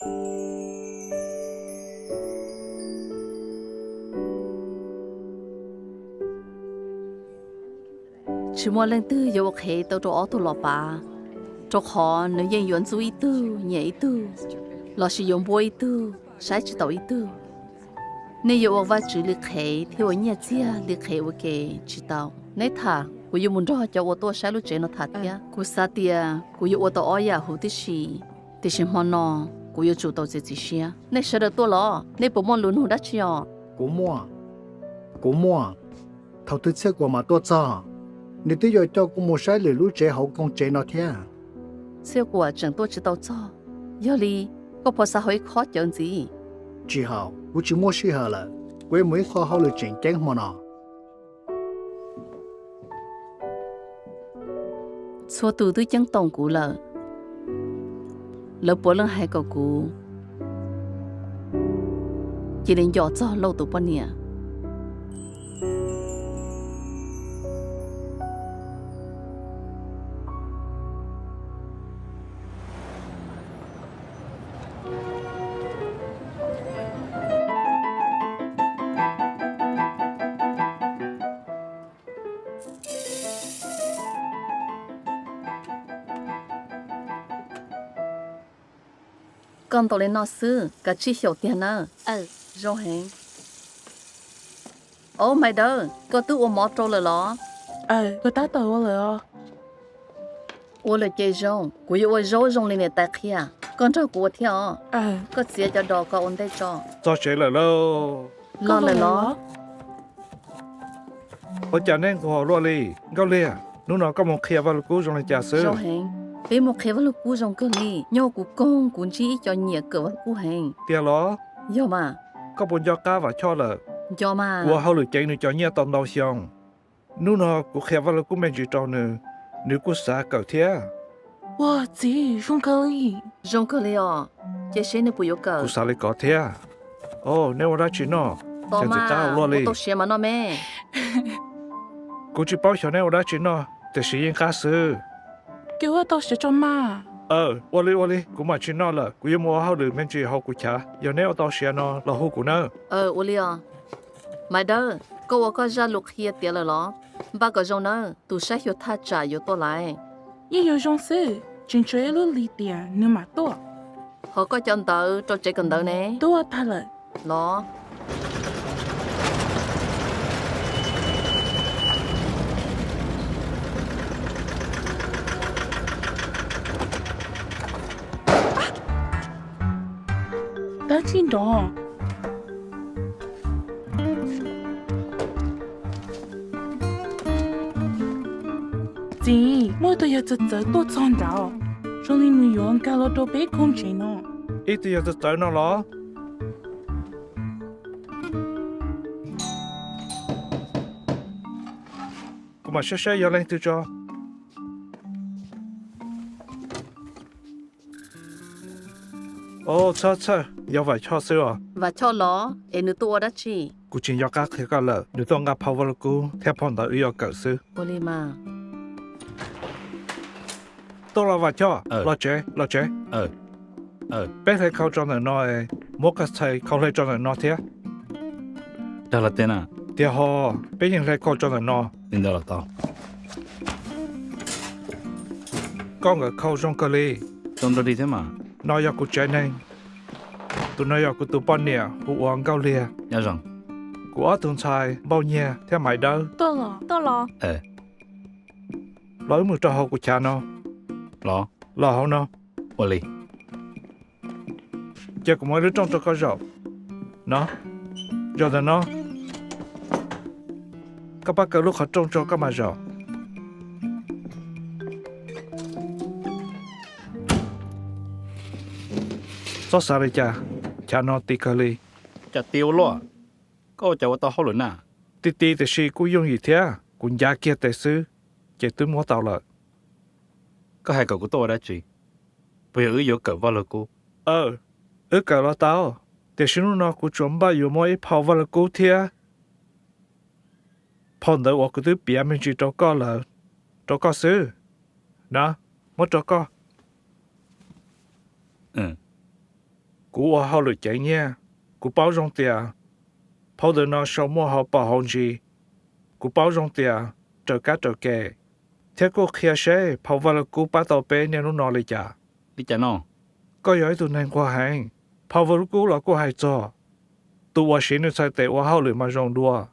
chỉ muốn lên tư yêu khế tàu cho ô lọ bà cho họ nếu yên yuan chú ý tư nhẹ tư lọ sử dụng bôi tư sai chỉ tàu ý tư nếu yêu và chỉ lịch khế thì ở nhà chia lịch khế ở cái chỉ tàu nếu thà cô yêu muốn cho ô tô sai lúc trên nó thật ya cô sa tia cô yêu ô tô ở nhà hữu tí xin mà nó cô yêu chủ tàu gì xia nếu sợ được tôi lo nếu bộ môn luôn hữu đắt chiò Cô mua thầu tư xe của mà tôi cho nếu tôi giờ cho cô mua sai lửa lúa trẻ hậu con trẻ nó thế xe của chẳng tôi chỉ tàu cho giờ đi có phải xã hội khó chọn gì chỉ hậu cô chỉ mua xí hở là quê mới khó hậu lửa chỉnh chén mà nó số từ tôi chẳng tổng cũ lợ lỡ bố lần hai cậu cũ chỉ đến giờ cho lâu tụ bao nhiêu con tàu lên nó sư cả chi hiểu tiền nữa rồi hẹn ô mày đâu có tu ôm mót trâu rồi đó cô ta tàu rồi ô là chơi rong cô yêu ô rong lên tại kia con cho cô theo có xía cho đỏ có ổn đây cho chế là lâu lo là lo ở chả nên của lo li gạo li lúc nào có một kia vào cú trong này chả sữa rồi hẹn vì một khi vào lúc cú rong cơ li nhau của con cũng chỉ cho nhẹ cỡ vào cú hẹn tia lo do mà có bốn giọt cá và cho là do mà qua hậu lửa chạy nữa cho nhẹ tầm đầu xong lúc nào cũng kia vào cú mình chỉ cho nữa nếu cú xả cỡ thế wow chị rong cơ li chế sẽ nên bùi cỡ cú xả lấy cỡ thế nếu ra chuyện nó to chẳng chỉ cá lo mà li tôi xem mà nó mẹ cú chỉ bảo cho nếu ra chuyện nó thì sẽ yên cá sữa kêu tao sẽ cho mà ô li cú mà chuyện nó là cú yêu mua hậu lửa mình chỉ hậu cú chả giờ nếu tao sẽ nó là hậu cú nữa ô li mày đâu cô có ra lục hier tiền rồi đó ba cái rong nữa tu sẽ hiểu thà trả hiểu tôi lại yêu yêu trong sự chính chơi luôn lì tiền nhưng mà tôi họ có chân tự cho trẻ cần tự nè tôi thay lời đó đã chín đó chị mỗi tôi giờ tôi chọn đâu cho nên người用cả lo đồ bé không chế nó ít thì giờ tới nó lo cú mà sẽ giờ lên từ cho chờ giờ phải cho sữa và cho nó em nữ tua đó chị cú chỉ giờ cá khi cá lợ nếu tôi ngáp phao vào cú theo phong tới yêu cỡ sữa ô li mà tôi là vào cho lo chế bé thấy câu cho nên nó mỗi cái thầy câu lấy cho nên nó thế Đó là tên à? thì họ bé nhìn thấy câu cho nên nó Nên đó là tao. con ở câu trong cơ li Tông đó đi thế mà. nó yêu cụ trái này tụi nó yêu cụ tụi bọn nè cụ uống cao lìa Nhớ rằng. cụ ở tuần sai bao nhiêu theo mày đâu tôi lo lối một trò hậu của cha nó lo hậu nó Ô lì. giờ cũng mới đứa trong cho có rượu nó rồi nó các bác cứ lúc họ trông cho các mà rượu xót xa đi cha nó tì cà li Chả tiêu lo. Có chả có tao hậu lớn à? tì thì xì cú dùng gì thế cũng giá kia tài sư chỉ tôi mua tàu lợi Có hai cậu của tôi đã chị. Bây giờ yếu cậu vào là cô. cả lo tao để xin nó cũng chuẩn bịอยู่mỗi phao vào là cú thế phong tới我cứ bịa mình chỉ cho có là cho có sư nè mất cho có cú ở hậu lửa chạy nha cú bao rong tiền phao được nó sau mua họ bảo hồng gì cú bao rong tiền trở cá trở kề thế cô kia sẽ phao vào là cú bắt tàu bé nên nó lấy trả đi chả nó có giỏi tụi này qua hàng phao vào cú là cô hay cho tụi tôi xin được sai tệ ở hậu lửa mà rong đua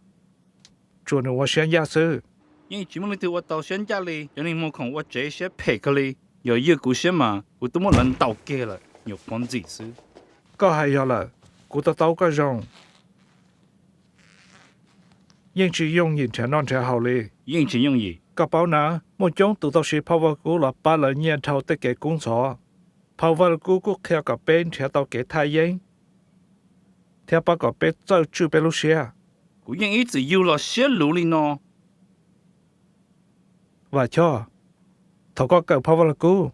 chuột nó xin giá sư nhưng chỉ muốn từ tàu xuyên ra đi cho nên mua không chế sẽ phê cái đi rồi yêu cú xuyên mà cú tôi muốn lần tàu kia là nhiều con gì sư có hay là cú tao cái rong nhưng chỉ dùng nhìn theo non theo hậu lửa nhưng chỉ dùng gì các bảo nà một trong tụi tao sẽ phao vào cú là ba lần nhiên thâu tới cái công sở phao vào cú theo cả bên theo tao cái thái yên theo ba cái bên cho chú bên lúc xưa cú nhưng ý chỉ yêu là xuyên lũ đi nó và cho thầu có cái phao vào cú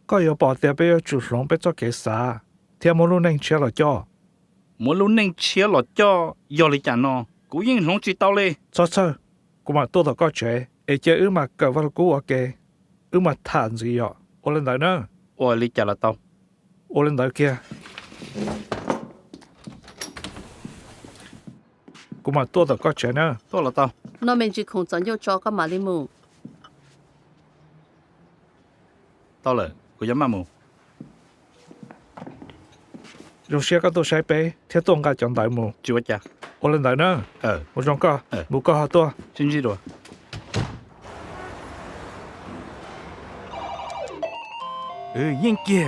có yêu bỏ tiền bây giờ chủ lòng bên cho cái啥theo một lúc nên chia là cho mỗi lúc nên chia là cho yêu đi chả nó cú nhưng không chỉ tao lên cho cú mà tôi tao có chế ấy chứ mà cái vào cú ở cái mà thản gì vậy ô lên đấy nữa ôi đi chả là tao ô lên đấy kia cú mà tôi tao có chế nữa tôi là tao nó mình chỉ không chọn cho cái mà đi mù tao là cú dám mà mù rồi xe các tôi sai bé theo tôi ngay chọn đại mù chưa chả ô lên đấy nữa một trong co một co họ tôi xin gì rồi yên kia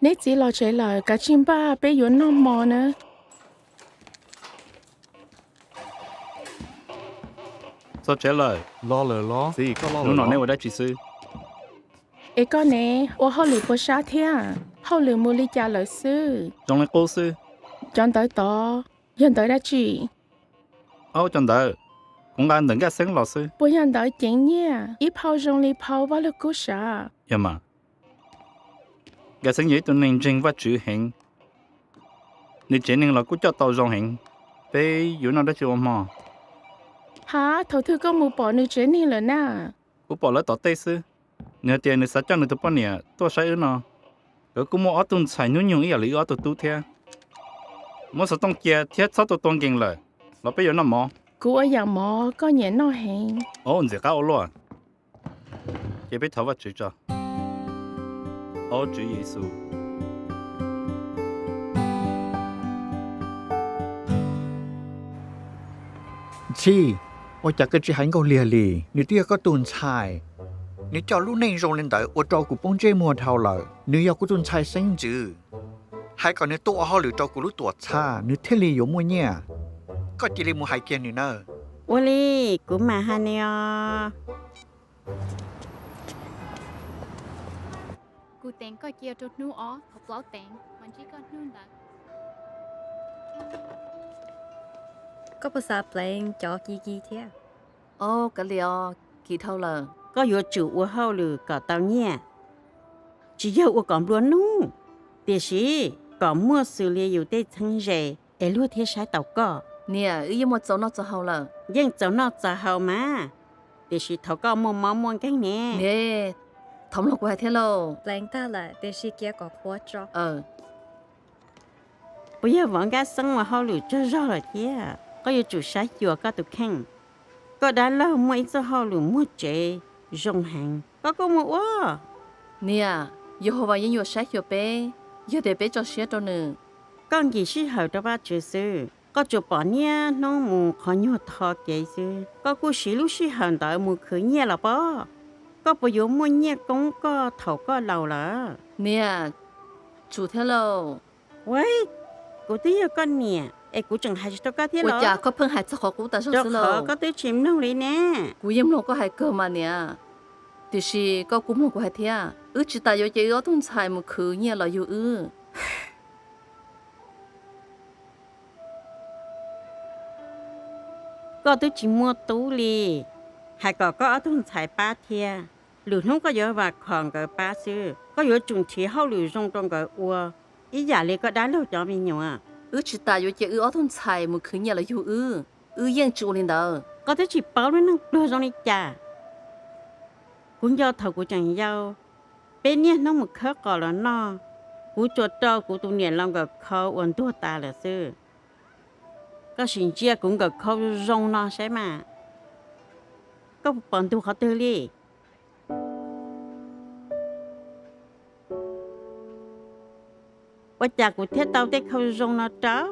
Nếu chỉ lo chạy lời cả chim ba bé yếu nó mò nữa. sao trả lời lo lờ lo gì có lo lúc lờ nào nếu lo ở đây chỉ sư Ê con nè, ô hậu lửa bó xa thế à? Hậu lửa mua lý trả lời sư. trong này cô sư Chọn tới to, dân tới đã chỉ. ô trong đó cũng ăn đừng cái sáng lò sư Bố dân tới chính nha, ít phao rong lý phao vào lực cú xa. dạ mà cái sáng nhảy tụi nên trình và chữ hình nếu chỉ nên là cú cho tàu rong hình bé yếu nào đó chưa mà Hả, thầu thư có một bỏ nữ chế này lần à? cú bỏ lỡ tàu tây sư nếu tiền nếu sát cho người tụi bọn nè tôi sai ư nó rồi cú mua ở tuần xài nhún nhung ý là lý ở tụi tu theo mua sao tông kia thiết sáu tụi tông kinh lời nó bây giờ nó mò Cú ở dạng mò, có nhẹ nó hẹn. ô giờ cá ô luôn chỉ biết thấu vào chữ cho ô chữ Giêsu chi我只个只喊个烈烈你对个炖菜你叫路内容领导我照顾帮这么头了你要个炖菜生子还个你多好了照顾路多差你天里有么呢ก็จะเรียกมูหายเกียนนี่เนอะ ô li cũng mà hai nè Cú tên có chia cho nu ó, học lão tên, mình chỉ có nu là. Có bao giờ plan cho gì thế? ô cái liò kỳ thâu là có yếu chủ ô hậu lử cả tao nhẹ chỉ yêu ô còn luôn nu để sĩ có mua xử lý yếu tê thân rể để luôn thế sai tàu có nè ý một chỗ nó cho hậu là nhưng cháu nó cho hậu mà để sĩ thầu có mua món mua cái nè nè thống lộc của hai thế lô Plan ta là để sĩ kia có khó cho. bây giờ vẫn cái sống mà hậu lử cho rõ là thế có yếu chủ sai chùa có tụi khăn có đã lâu mua ít cho hậu lử mua chế rong hàng có mua quá nè Jehovah yên yêu sát yêu bé yêu để bé cho xét cho nữa con gì sĩ hậu đó ba chữ sư có chụp bỏ nha nó mù khó nhớ thọ kệ sư có cô sĩ lúc sĩ hậu đợi mù khử nha là bó có bộ yếu mua nha cũng có thầu có lầu là nè chủ thế lô vậy cô tí yêu con nè ê cô chẳng hay cho có thế của cha lọ có phân hại cho họ cũng ta cho số khó lô có tới chìm nông đi nè của em lô có hai cơ mà nè thì是có cũng một của hai thế à chỉ ta yêu chỉ có thông sai một khứ nhẹ là yêu có tới chỉ mua tú li hay có ở thôn xài ba thia lửa không có giờ và còn cái ba sư có giờ trùng chỉ hậu lửa trong trong cái ua ý giả li có đá lâu cho mình nhiều à chỉ ta yêu chỉ có thông sai một khứ nhẹ là yêu yên chủ lên đó có thể chỉ bảo nó đưa trong này chả cũng do thầu của chẳng giàu bên nhé nó một khớp gọi là nó cú chuột trâu cú tụ niệm lòng gặp khâu uốn tua ta là sư có sinh chia cũng gặp khâu rong nó sẽ mà có bọn tu họ tư li và chả của thiết tao tết khâu rong nó trớ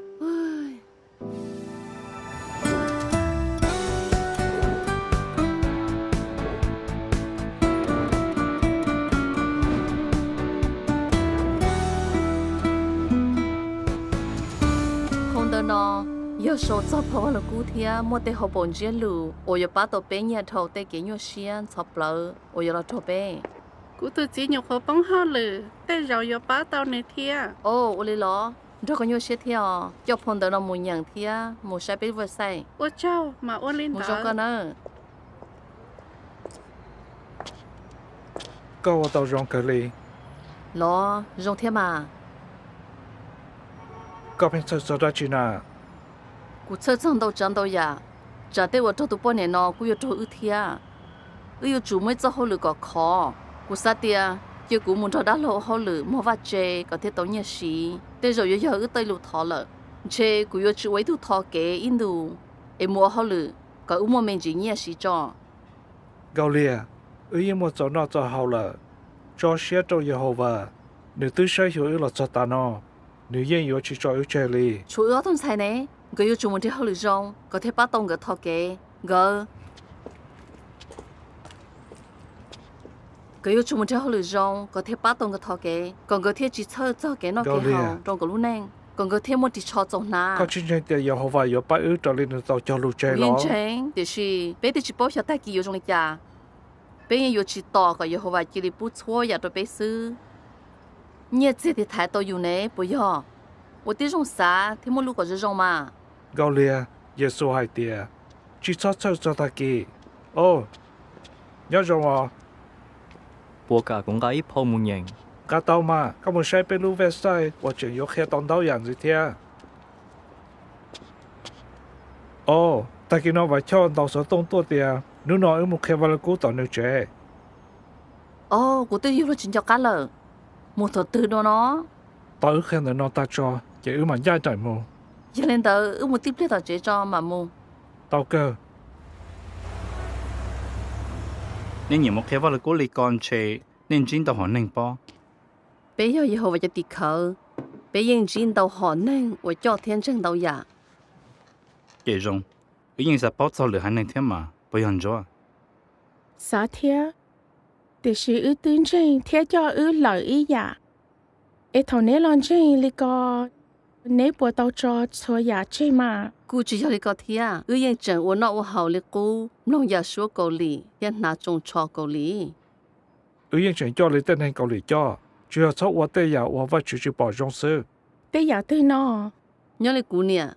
không đâu nó giờ số cho phô là cú thia mua tê họ bổn chia lù ôi giờ bắt đầu bé nhà thầu tê cái nhau xiên sập lỡ ôi giờ là thầu bé cú tự chỉ nhục họ bóng hoa lửแต่เราอย่าป้าเตาในเทีย ô ôi lý lo rồi có nhau xiên thia cho phong đâu nó mua nhàng thia mua sai bé vừa sai ว่าเจ้ามาอ้วนลิ้น mua ตา rong con nữa có vào tàu rong cờ lì lo rong thia mà có bên sơ ra chỉ nào cú chơi chân đâu ya trả tê tôi tụ bọn này nó cú yêu tôi ư thia yêu chủ mới cho họ lử có khó cú sát tia giờ cú muốn cho đá lộ họ lử mua vặt chè có thể tốn nhiều xí tê rồi giờ ư tây lụt thọ lợ chè cú yêu chủ ấy tụ thọ kế in đủ em mua họ lử có ư mua mình chỉ nhiều xí cho gạo lìa yên một chỗ nào cho hậu là cho xe cho Jehovah nếu tư sai hiểu là cho ta nó nếu yên yếu chỉ cho yếu chơi lì chủ yếu thôn sai nè cái yêu chủ muốn đi họ lử rong có thể bắt tông cái thọ kế gỡ cái yêu chúng mình cho họ lựa chọn có thể bắt tông cái thọ kế còn có thể chỉ chơi cho cái nó cái hậu trong cái lúc này còn có thể một chỉ cho trong na có chương trình tiền Jehovah yếu bắt yếu cho lên tàu cho lũ chơi nguyên đó trình thì bé thì chỉ bảo cho ta kêu trong này cha bé yêu chỉ tỏ cái Jehovah chỉ đi bút chúa ya tôi bé sư nhớ gì thì thái tôi yêu nè bây giờ 我弟兄啥听没录过这种嘛 gạo lìa Giêsu hai tiền chỉ cho ta kì ô nhớ rồi à bố cả cũng có ít phong một nhành cả tàu mà có một sai bên lũ về sai và chuyện yếu khi tông đau dạng gì thế ô ta kì nó phải cho tàu số tông tua tiền nếu nó ở một khi vào cú tàu nước trẻ ồ của tôi yêu là chính cho cá lợ một thợ tư đó nó tao ở khi nó ta cho chỉ ở mà giải trời mù giờ lên tờ ước một tiếp lên tờ chế cho mà mua tao cơ nên nhiều một cái vào là cố lì con chế nên chính tao hỏi nên po bây giờ以后我就地口bây giờ chính tàu họ nên我叫天正tàu ya kể rong ý nhiên sẽ bao giờ lửa hành nên thế mà bây giờ rồi xã thia để sự ư tuyên trình thia cho ư lợi ý dạ ê thầu nế lon trình li co nế bùa tàu cho xua dạ chơi mà cú chỉ cho đi có thia ước yên chẳng uốn nọ uốn hậu li cú nông ya số cầu lì yên na trồng cho cầu lì ở yên chuyện cho lấy tên hành cầu lì cho chưa sau qua tây ya qua vai chủ bỏ trong sư tế dạ tư nó nhớ lại cú nè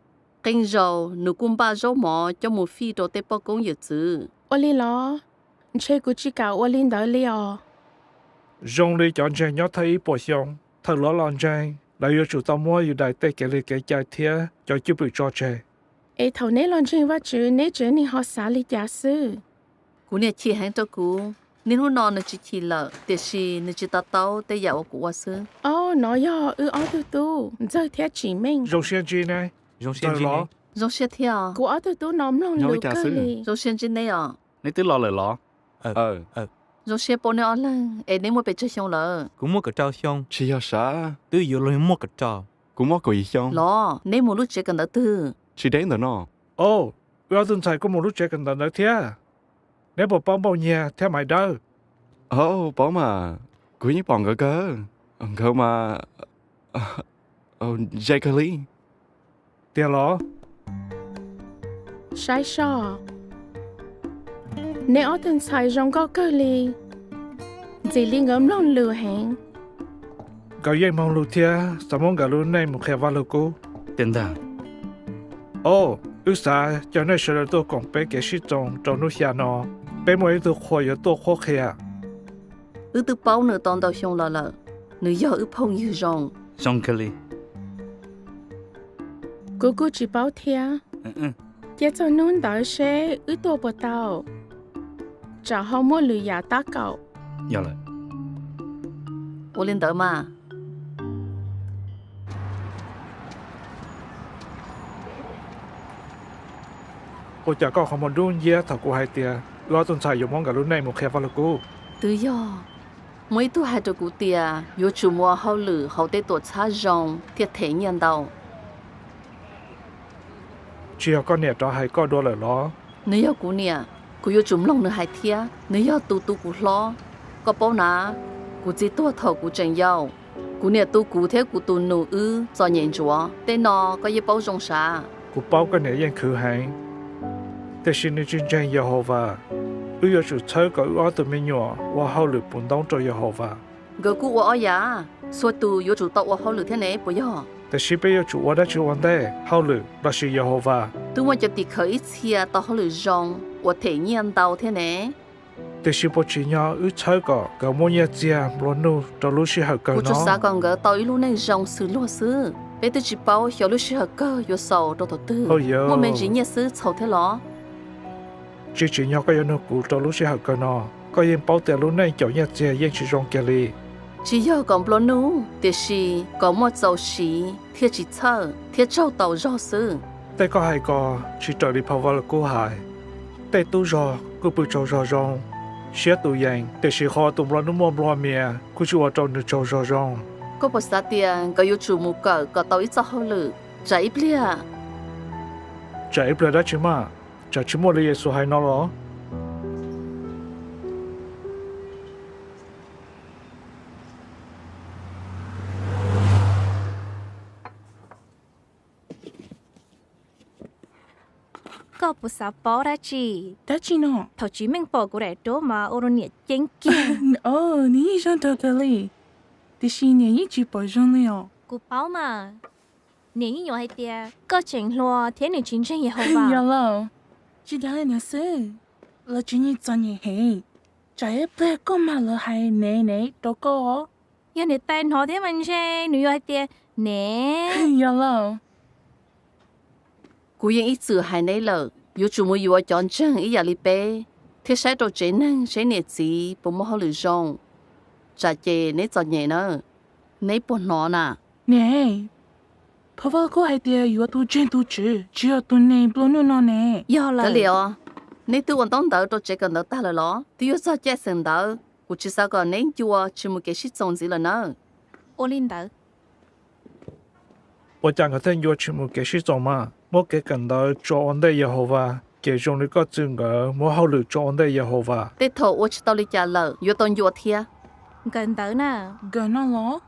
kinh rau nụ cung ba rau mỏ cho một phi đồ tê bao công dự chữ ô li lo chơi của chị cả ô linh đỡ li à dùng lý chọn chơi nhớ thấy bỏ xong thật lo lon chơi lại yêu chủ tao mua yêu đại tây cái lì cái trái thia cho chú bị cho chơi ê thầu nế lon trình vắt chữ nế chữ ni họ xả li giả sư cú nè chỉ hàng cho cú nên hôm nọ nó chỉ chỉ lợ để xí nó chỉ tao tê dạo của quá sư ô nói yo ư ó tu giờ thia chỉ mình dùng xe chi này giống rồi xem lo giống xe theo của ó tu nóm lòng Nói lù trả cơ sư. li giống xe trên đây à nên tức lo lời lo giống xe bồn này ở lần em nên mua bể chơi xong lợ cũng mua cái trâu xong chỉ có啥 tư yếu lên mua cái trâu cũng mất cái gì lo nên mua lúc chơi cần đỡ tư chỉ đến rồi nó ô ở tuần sai có một lúc chơi cần tận nữa thia nếu bỏ bao nhiêu theo mày đâu bỏ mà cũng như bọn cơ cơ mà Jacqueline tiền lo sai sò nế ó thân sai rong có cơ li gì li ngấm lòng lù hẹn cái gì mong lu thia sao mong cái lu này một khi vào lu cô tiền đà ô ước sao cho nên sẽ tôi còn bé cái sĩ trong nước nhà nó bé mỗi tôi khoe tôi khoe kia từ bao nửa tòn tàu xong lợ nửa giờ phong như rong xong cái lì cô chỉ bảo thia Chia cho nôn đó sẽ ứ tô bò tàu. Chả họ mua lừa giả tá cậu. Giờ lại. 我领导嘛， cô chả có không muốn đun dê thằng cô hai tia lo tuần sai dùng món gà lúc này một khe vào là cô 对哟，每都还着古爹，有周末好了，好得多差容，贴体验到。 chỉ có con nè cho hai con đua lời lo 你要姑娘，กู有จุ่มลงในหายเทีย你要ตูตูกูล้อก็เป้านะกูจีตัวเท่ากูจังยาวกูเนี่ยตูกูเท่ากูตูหนูจอเย็นจัวแต่นอก็ยังเป้าจงสา cô bao cái này yên khử hànhแต่สิ่งนี้จริงจังยาโฮวาอยากจะใช้ก็ว่าตัวไม่หนัวว่าเขาหรือปุ่นต้องใจยาโฮวา ก็กูว่าอ๋อยาส่วนตูอยู่จุดตัวว่าเขาหรือเท่าไหนปะย่อ แต่สิ่งไม่อยากจะว่าได้จะวันได้เขาหรือเราสิยาโฮวา ตูว่าจะติดเคยเชียต่อเขาหรือจงว่าเทียนเตาเท่าไหน แต่สิ่งปัจจุบันใช้ก็มั่วเนี่ยเจียมร้อนนู้จะรู้สิหากัน กูจะ เนาะ สาก่อนก็ต่ออีลูกในจงซื้อลัวซื้อเป็นตัวจีเป้าเหี่ยวลูกสิหาก็อยู่โซ่ตัวตัวตื้อว่าไม่จีเนี่ยซื้อเฉาเท่าหรอ chỉ nhau cái nhân cụ cho lúc sẽ học cái nó có yên bảo tiền lúc này kiểu như thế yên chỉ trong cái li chỉ do còn bao nú thì chỉ có một dấu xí thiết chỉ thở thiết trâu tàu rõ sưแต่ก็ให้ก็chỉ trở đi phao vào cô hảiแต่tu rò cô bị trâu rò rong xé tu yangแต่chỉ họ tu lo nó mua lo mía cô chỉ vào trâu nó trâu rò rong có một số tiền có yêu chủ mù cỡ có tàu ít cho họ lử chạy bia chạy bữa đó chứ mà chạy chỉ mua lấy số hai nó đó Có bố xã bỏ ra chị. Đã chị nó. Thảo chí mình bỏ của đại đố mà ô rô nhiệt chênh kia. Ní chẳng thơ thơ lì. Thì chị nhớ ý chị bỏ rong lì ọ. Cô báo mà. Nếu như nhỏ hay tia, có chỉnh loa thế này chính tranh gì hậu vào. Dạ lâu. Chị đã lên sư. Là chị nhớ cho nhớ hề. Chả ép bê có mà là hay nè nè đâu có. Giờ này tên họ thế mình chê, nếu nhỏ hay tia, nè. Dạ lâu. cú yên ít chữ hai này lợ yêu chủ mù yêu chọn chân ý giả li bê thế sai đồ chế năng chế nè gì bố mò họ lử rong trả chê nè chọn nhẹ nữa nè buồn nó nà Nè. Phá vào cô hay tia yếu tu trên tu chứ. Chỉ ở tu nè bố nụ nó nè. Giờ là. cái liệu nè tu còn tông đỡ đồ chế cần đỡ ta là lo tu yêu sao chế sừng đỡ cú chỉ sao còn nè chua chỉ một cái shit trồng gì là nữa Ô linh đỡ. 我讲个等要全部给是做嘛，我给跟到做安的也好吧，给用那个整个我好了做安的也好吧。 tết thổ我chỉ tao đi trả lợ yêu tông yêu thia Gần đỡ nè. Gần nó lo.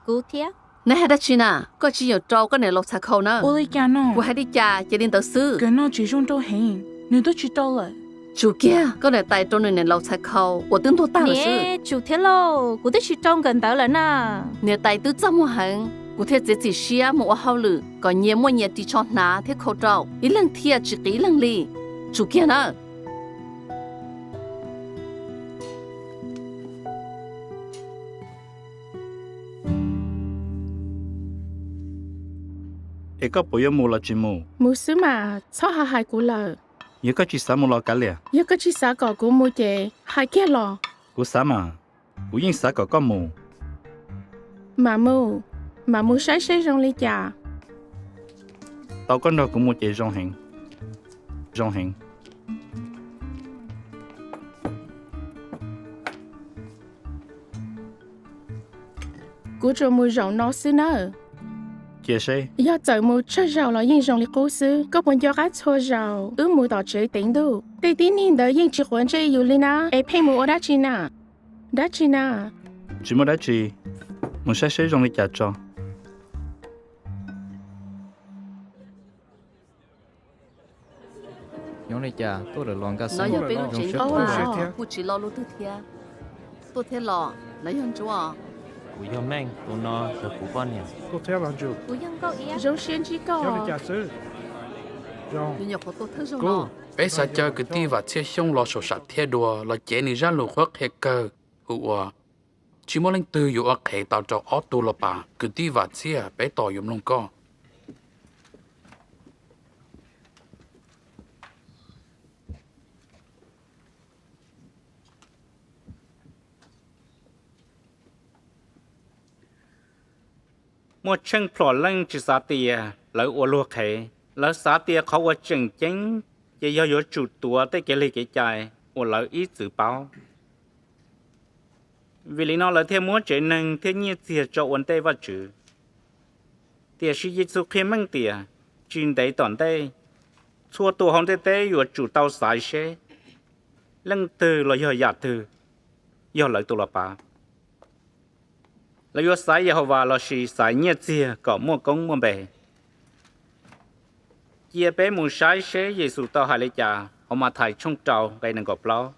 Cú thiết. nè hay đã chi nà có chỉ yêu trâu cái này lột sạch khâu nữa Ô lì chả nó. cú hay đi trả chỉ đến tao sư Gần nó chỉ trong đâu hẹn. Nếu tôi chỉ đâu lại. chủ kia có này tại trong này lột sạch khâu của tướng tôi tao là sư Nè, chủ thiết lô. Cú thiết chỉ trong gần đỡ là nè. nè tại tứ trăm một hàng cụ thể chỉ xia một hao lử còn nhiều mua nhiều tí cho ná thế khẩu trâu ý lần thiệt chỉ tí lần li chủ kia nữa Ê có bố yêu mù là chỉ mù. Mù sư mà. Sao hà hai cú lờ. Yêu có chỉ xá mù lo cả lìa. Yếu cái chị xã có của mù chè. Hai kia lò. Cú xá mà. Cú yên xá có mù. Mà mù. Mà mù sai sai rong lì chả. Tao con đó cũng một chế rong hình. Rong hình. Cú cho mù rong nó sư nơ. Chia sẻ. Yếu chạy mù chơi rau là yên rong lì cố sư. Có bọn cho gái chua rau. Mù đỏ chế tính đủ. Tây tín nhìn đỡ yên chỉ huấn chế yếu lì nà. Ê phê mù ở đá chi nà. Đá chi nà. Chỉ một đá chi. Một sai sẻ rong đi chả cho. Nhóm này chả, tôi được lòng ca nói sinh. giờ bên lúc chính Ồ, mà ồ. cụ chỉ lo lúc thứ thiệt tôi thế lọ lấy hơn chúa Cú yêu mèn, tôi nó được cú con nhỉ. Cô theo làm chủ, Cú dân câu ý. Rong xiên chỉ theo có. đi trả sư. Rồi, nhưng nhọc của tôi thứ rồi Cô, nó bé sa chơi cái ti và chia xong lo sổ sạch theo đùa là chế ni ra lục hoặc hệ cơ, ủa, chỉ muốn lên từ dụ ở hệ tạo cho ở tu là bà, cái ti và chia bé tỏ dùng lòng co. mua chân phò lăng chỉ xá tia lỡ ô lúa khế lỡ xá tia khó qua chừng chánh chỉ do yếu chủ tua tới cái lì cái chạy ô lỡ ít dự báo vì lý nó lỡ thêm mua chế nâng thế nhiên tia cho ổn tê và chữ tia sĩ dịch sự khi mang tia chuyên đấy toàn tê xua tù hông tê tê yếu chủ tàu xài xe lăng từ là yếu giả từ yếu lỡ tù là bà là yếu xài Yehovah là sĩ xài nhiệt tia có mua công mua bè chia bé muốn sai sẽ Giêsu tao hai lấy cha họ mà thải trong trào gây nên gọp lao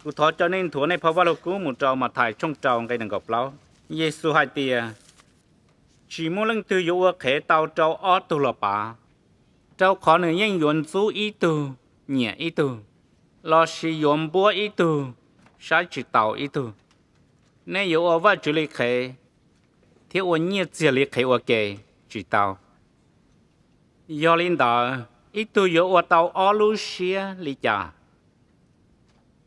cụ thọ cho nên thua này phá vào lục cú một trào mà thải trong trào gây nên gọp lao Giêsu hai tia chỉ muốn lần từ yếu khế tao trào ở tu là bà trào khó nữa nhân yuan chú ý tu nhẹ ý tu lo sĩ yuan búa ý tu sai chỉ tao ý tu nên yếu ở vào chữ lý khế thiếu ở nhiệt chỉ lý khế ở kề chỉ tao do linh đạo ít tu yếu ở tàu ở lu xia lý cha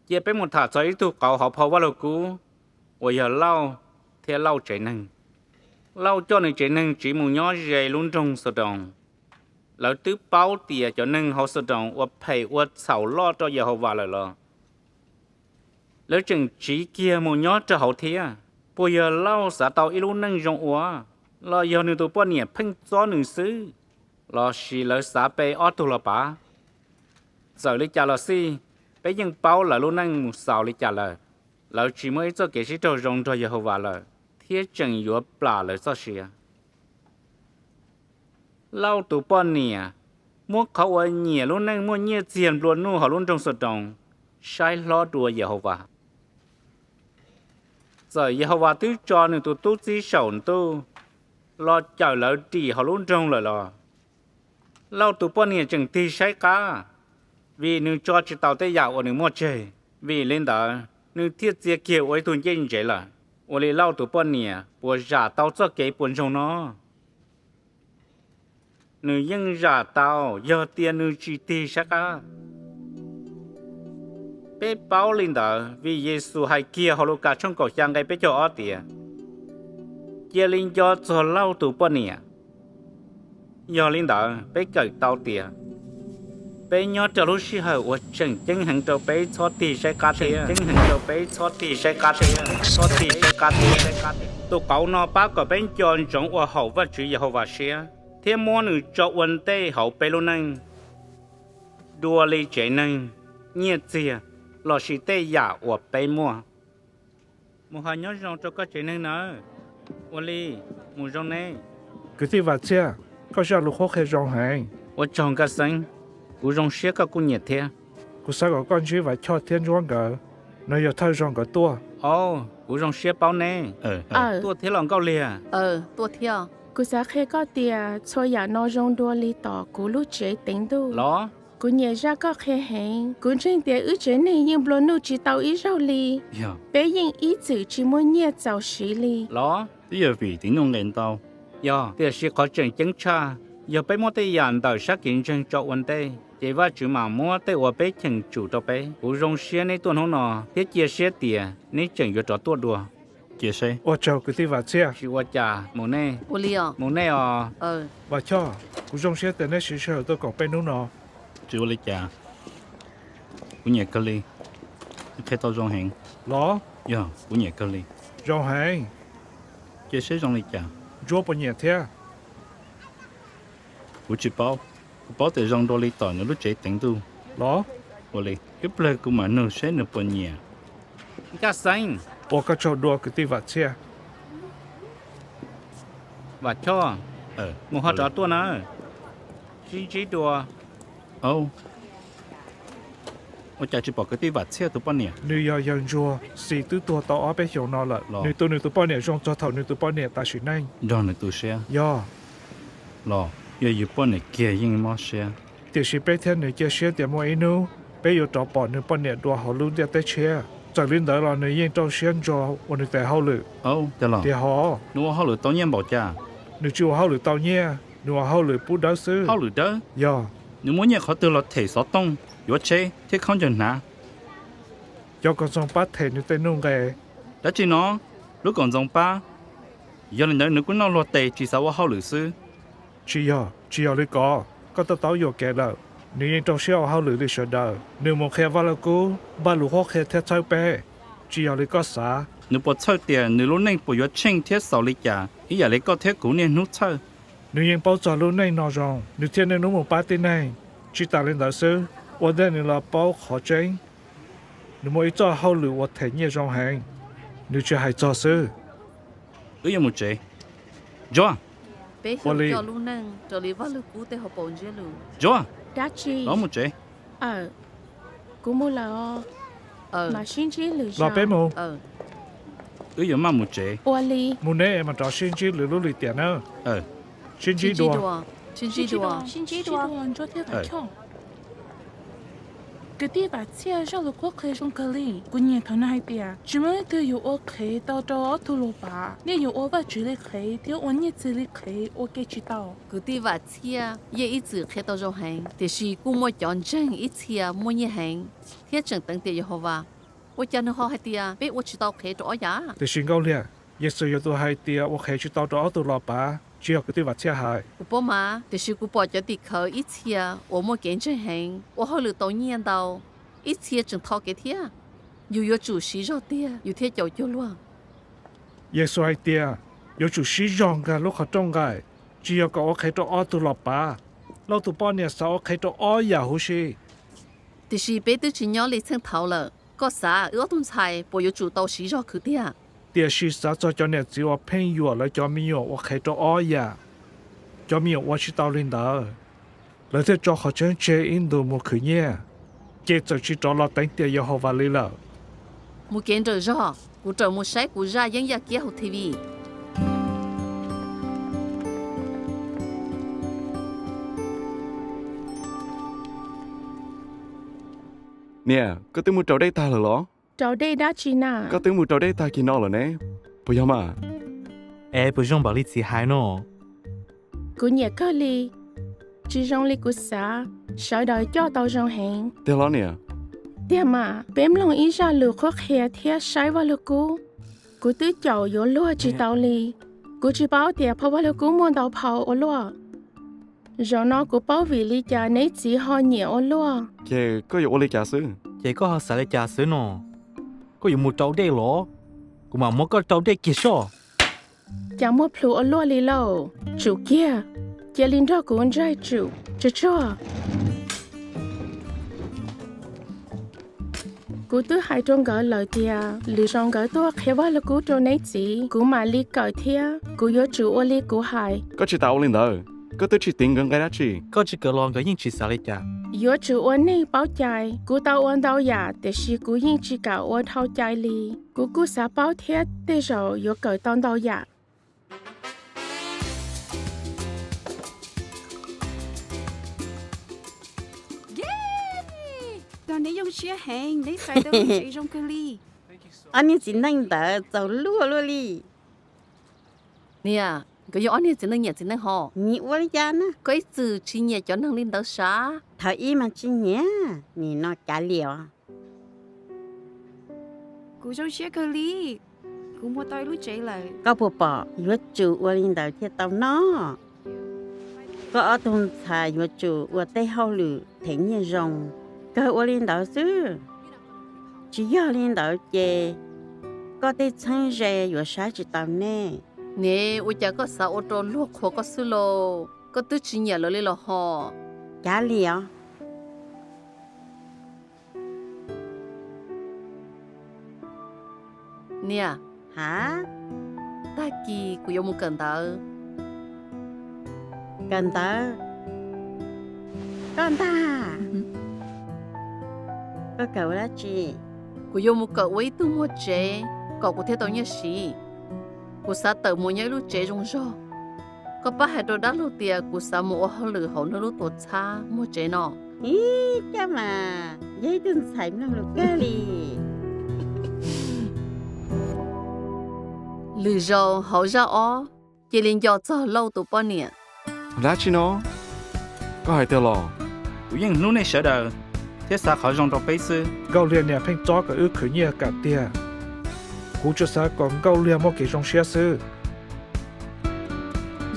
giờ bé một thằng cho ít tu cậu học học vào lô cú ở giờ lâu theo lâu chạy nâng lâu cho nên chạy nâng chỉ muốn nhớ về luôn trong sờ đồng lỡ tứ bao tiền cho nâng họ sờ đồng ở phải ở sầu lo cho giờ họ vào lại lo lỡ chừng chỉ kia muốn nhớ cho họ thế bây giờ lâu xã tàu ít luôn nâng rong quá lo giờ người tụi bọn nhẹ phăng gió nương xứ lo xì lỡ xã bê ở tù là bà giờ lý cha là xì bé dân bao là luôn năng một sào lý cha là lỡ chỉ mới cho cái sĩ trâu rong cho Yehovah là thiết chẳng yếu bà lỡ cho xì lâu tụ bọn nè mua khẩu ở nhẹ luôn năng mua nhẹ tiền luôn nu họ luôn trong sọt đồng sai lo đùa Yehovah giờ Yehovah tứ cho nên tụ tu chỉ sầu tu lo chờ lỡ trì họ luôn trong lời lo lâu tụ bọn nè chẳng thi sai cả vì nữ cho chỉ tàu tới dạo ở nữ mua chơi vì lên đó nữ thiết chia kiểu ấy tuần chơi chơi là ở đây lâu tụ bọn nè bùa giả tàu cho cái buồn trong nó nữ dân giả tàu giờ tiền nữ chỉ thi sai cả bé bảo lên đó vì Giêsu hay kia họ lúc cả trong cổ giang cái bé cho ở tiền kia lên cho lâu tụ bọn nè giờ lên đó bé cởi tàu tiền bé nhớ cho lúc xí hở của chân chân hàng trâu bé cho tì sẽ cá tiền chân hàng trâu bé cho tì sẽ cá tiền cho tì sẽ cá tiền tụ cậu nó bác có bên chọn trong của hậu và chữ Yehovah xe thêm mua nữ cho vấn đề hậu bé luôn nè đua lấy chế nè nhiệt gì lo xí tê giả của bé mua một hai nhớ rong cho các chế nè nữa ô li một rong nè cứ thì vậy chứ có sao lục khó khăn rong hàng ô chồng cái sinh cú rong xe các cú nhiệt thế cú sao có con chỉ phải cho thiên rong gỡ nó giờ thay rong gỡ tua cú rong xe bao nè tua thế lòng cao lìa tua theo cú sao khi có tiền cho nhà nó rong đua li tỏ cú lúc chế tính tu lo cú nhẹ ra có khi hẹn cú trên tiền ứ chế này nhưng blo nu chỉ tàu ít rau li bé nhưng ít chữ chỉ muốn nhẹ giàu xí li lo giờ vì tiếng nông lên tàu giờ thì sẽ có chuyện chứng tra giờ bé mua tay dàn tàu sát kiến chân cho vấn đề chỉว่าchủ mà mua tay ở bé chẳng chủ cho bé cú rong xe này tuần hôm nọ thiết chia xe tiền này chẳng có trò tua đùa chia xe ô châu cứ thì vậy chứ chỉว่าtrả một nè ô li à một nè và cho cú rong xe tên này chỉ sợ tôi còn bênนู้นnọ chỉว่าtrả cú nhẹ cơ li khi tao rong hàng lo giờ cú nhẹ cơ li rong hàng chia xe rong li trả chúa bao nhiêu thế cú chỉ bảo để rong đôi li tỏi nó lúc chế tính tu lo ô li cái ple cú mà nó sẽ nó bao nhiêu cái xanh ô cái châu đua cứ thì vậy chứ và cho một hạt trà tua nữa chỉ đùa ô chả chỉ bảo cái tí vặt xe tụi bọn nè nếu giờ dân chúa xì tứ tua tao ở bên chỗ nó là nếu tụi bọn nè rong cho thầu nếu tụi bọn nè ta chỉ nhanh rồi này tụi xe giờ giờ tụi bọn nè kia nhưng mà xe thì chỉ bé thiên này kia xe tiền mua inu bé yêu cho bọn nếu bọn nè đua họ luôn đi tới xe giờ lên đó là nếu yên trong xe cho bọn nè hậu lử cho là thì họ nếu hậu lử tao nhiên bảo cha nếu chưa hậu lử tao nhé nếu hậu lử bút đá sư hậu lử đó giờ nếu muốn nhẹ khó từ là thể sáu tông yếu chế thế không chừng nào cho con sông bát thể nếu tên nung gề đó chỉ nó lúc còn dòng ba giờ lên đó nếu cũng nói lo tệ chỉ sao hao lử sư chỉ giờ lấy có tao tao vô kẹt đâu nếu như trong xe hao lử đi sợ đâu nếu một khe vào là cú ba lũ họ khe theo chơi bé chỉ giờ lấy có啥 nếu bỏ chơi tiền nếu lúc này bỏ vô tranh thiết sáu lịch trả ý giờ lấy có thiết cũ nên nút chơi nếu như bao giờ lúc này nó rồi nếu thiên nên nó một ba tên này chỉ ta lên đó sư ở đây là bao khó chơi nếu mỗi cho hao lử ở thể nhẹ trong hàng nếu chưa hay cho sư giờ một chế Joa bé hiểu cho luôn nè cho lý vào lực cũ để họ bổn chứ luôn Joa Đã chi. đó một chế Cú mua là mà xin chỉ lử là bé mù giờ mà một chế Ủa li. mù nè mà cho xin chỉ lử lử tiền nữa xin chỉ đùa xin chỉ đùa cho thế phải không? Cái tí bà chia cho lục quốc khế trong cơ li, cô nhìn thằng này bia, chỉ mới từ yêu ô khế tao cho thu lô bà, nếu yêu ô bà chỉ lấy khế, thì ô nhị chỉ lấy khế, ô cái chỉ tao. cứ tí và chia ye ít chữ khi tao trong hàng thì chỉ cú mua chọn chân ít chia mua nhẹ hàng thiết chẳng tận tiền yêu vào我讲的好还对啊，别我知道开着呀。 thì xin câu liền giờ sử dụng tôi hay tiền ở khai chỉ tao cho tôi lọ bà chỉ học cái tiêu vật xe hại 我爸妈就是我爸叫的口一切，我没跟着行，我后来到年到一切正套给天，又要主席绕的，有天就就乱。 giờ sử hay tiền有主席用个lúc họ trong cái chỉ học cái khai cho tôi lọ bà lâu tụi bọn này sao khai cho ya hồ sĩ 就是别的只鸟来成头了，个啥儿童菜不要主到席绕去的。 tiền sĩ sao cho nên chỉ học phèn yêu lại cho mình yêu khai cho ya cho mình yêu chỉ tao lên đó lại thế cho họ chân chơi in đồ một khởi nhẹ chế cho chỉ cho lo đánh tiền yêu họ vào lấy了 một kiến rồi rõ, cụ trồng một sai cụ ra những gia kia học TV. Nè, có tiếng mua trâu đây ta rồi Cháu đây đã chi nà. có tiếng mua trâu đây ta kia nó rồi nè bây giờ mà bây giờ bảo lý chỉ hai nó Cú nhẹ cơ li, chỉ trong li cú xá, sợ đợi cho tao trong hẹn. thế đó nè Thế mà, bém lòng ý ra lửa khó khẽ thế sai vào lửa cú. Cú tứ chậu yếu lúa chỉ tao li. Cú chỉ bảo tiệp phá vào lửa cú muốn tao phao ở lúa. Rồi nó cú bảo vì lý cha nấy chỉ ho nhẹ ở lúa. kìa có dụng ô lê trà sư chỉ có họ xài trà sữa nó có dùng một trâu đây lỏ cũng mà mỗi cái trâu đây kia sao Chả mua plu ở lúa li lâu. Chủ kia, kia linh ra cú ăn trai chủ, chú chua. Cú tứ hai trong gỡ lời tia, lì trong gỡ tua khé vào là cú trong nấy chỉ, cú mà li cởi thia, cú yếu chủ ô li cú hai. có chỉ tao lên đó có tôi chỉ tính gần cái đó chỉ có chỉ cái lon cái những chỉ xài trà Yếu chủ ô này bảo chạy, cú tao ôn tao giả, để xí cú yên chỉ cả ôn thao chạy li, cú xá bảo thiết, để rồi yếu cởi tao tao giả. Rồi nếu dùng xe hàng để xài đâu chạy trong cơ ly anh ấy chỉ năng đỡ giàu lúa luôn đi Nè, cái gió này chỉ nên họ. nhị quá cha nó Cái từ chỉ nhẹ cho năng lên đó啥? thở y mà chỉ nhé nhị nó trả liều Cú trong xe cơ lý. Cú mua tay lúc chạy lại. có bộ bỏ yếu chủ ở lên đầu thiết tao nó có ở thôn xài yếu chủ ở tây hậu lử thế nhẹ rồng có ở lên đầu chứ chỉ ở lên đầu chè có tây chân rè yếu sai chỉ tao nè Nè, tôi chả có sao ô tô luộc khó có sự lo. Có từ chỉ nhẹ lo lên lo họ. trả liều Nè, hả ta kỳ của một cần tờ. cần tớ con ta có cậu đó chị Của một cậu ấy tu một chế. Cậu có thể tao nhớ gì. Của xã tờ một nhớ lúc chế trong gió. Có bác hai đôi đá lúc tiệt của xã một họ lử hậu nó lúc tột xa một chế nọ. ý cha mà giấy tương xài nó được cái gì Lử rồi hậu ra ó. Chỉ liền cho cho lâu tụ bao nhiêu. đã chỉ nó có hai tiêu lò cũng những lúc này sợ đời thiết sao họ dùng trong bấy sư câu liền nhà phèn cho cái ước khởi nhẹ cả tiền cú cho sao còn câu liền một cái trong xe sư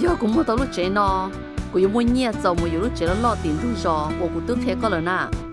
giờ cũng mua tao lúc chế nó cũng mua nhẹ giờ mua lúc chế nó lo tiền tu rồi, tôi cũng tôi khé có rồi nè.